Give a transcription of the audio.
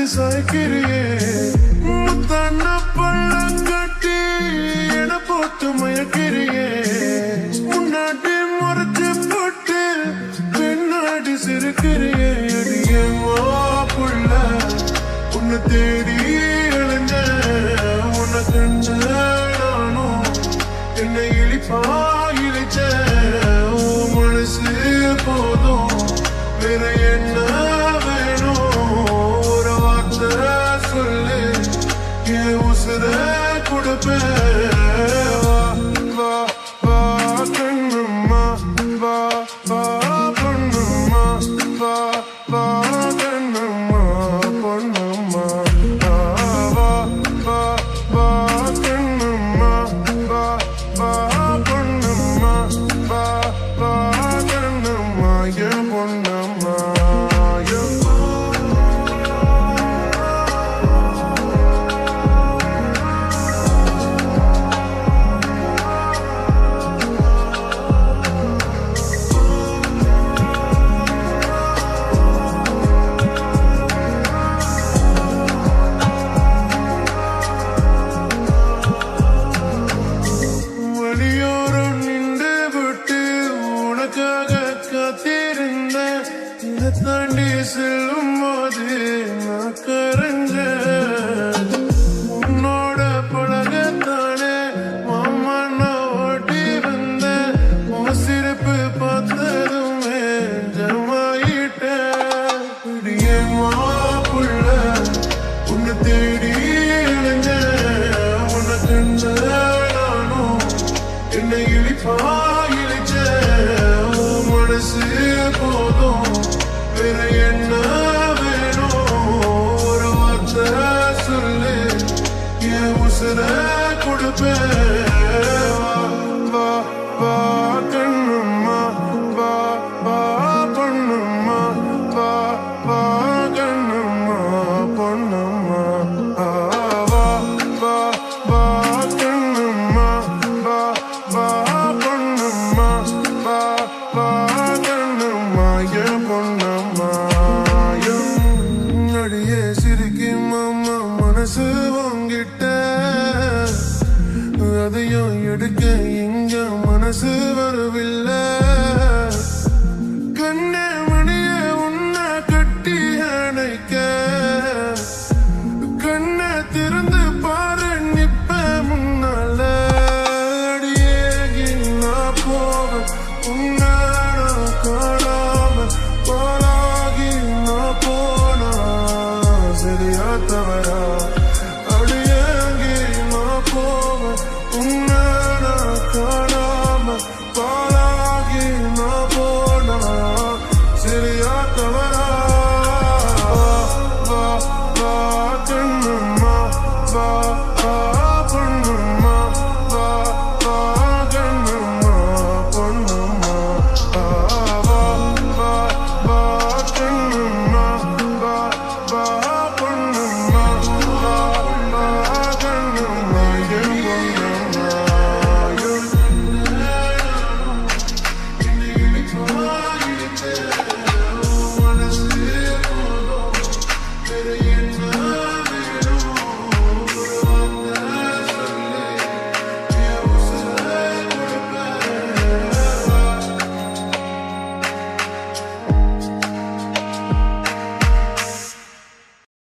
சாய்க்கிறியே முத்தான பள்ளம் கட்டி என போட்டு மயக்கிறியே முன்னாடி முறைச்சு போட்டு பின்னாடி சிரிக்கிறியே அடியே மாப்புள்ள உன்னை தேடி அழிஞ்ச உன்னை கண்ட நானும் என்னை இழிப்பா இழிச்ச மனசு போதும் வேற என்ன வேணும் ஒரு வார்த்தை சொல்லு என் உசுர கொடுப்பேன் வா வா கண்ணம்மா வா வா பொண்ணும்மா வா வா கண்ணம்மா பொண்ணும்மா வா வா வா கண்ணம்மா வா வா பொண்ணும்மா வா வா கண்ணம்மா என் பொண்ணம்மா வழியோரம் நின்று விட்டு உனக்காக காத்திருந்த இதை தாண்டி செல்லும் போது நான் கரைஞ்சேன் உன்னோட பழகத்தானே மாமா நான் ஓட்டி வந்தேன் உன் சிரிப்பு பார்த்ததுமே ஜமாயிட்டேன் இடியே மாப்புள்ள உன்னை தேடி இணைஞ்ச உன்னை கண்ட நானும் என்னை இழிப்பா இழிச்ச மனசு போதும் வேற என்ன வேணும் ஒரு வார்த்தை சொல்லு என் உசுர கொடுப்பேன் வா வா கண்ணம்மா வா வா பொண்ணும்மா வா வா கண்ணம்மா பொண்ணும்மா வா வா வா கண்ணம்மா வா வா பொண்ணும்மா வா வா கண்ணம்மா என் பொண்ணம்மா அடியே சிரிக்கி மாமா மனசு வாங்கிட்ட அதையும் எடுக்க இங்க மனசு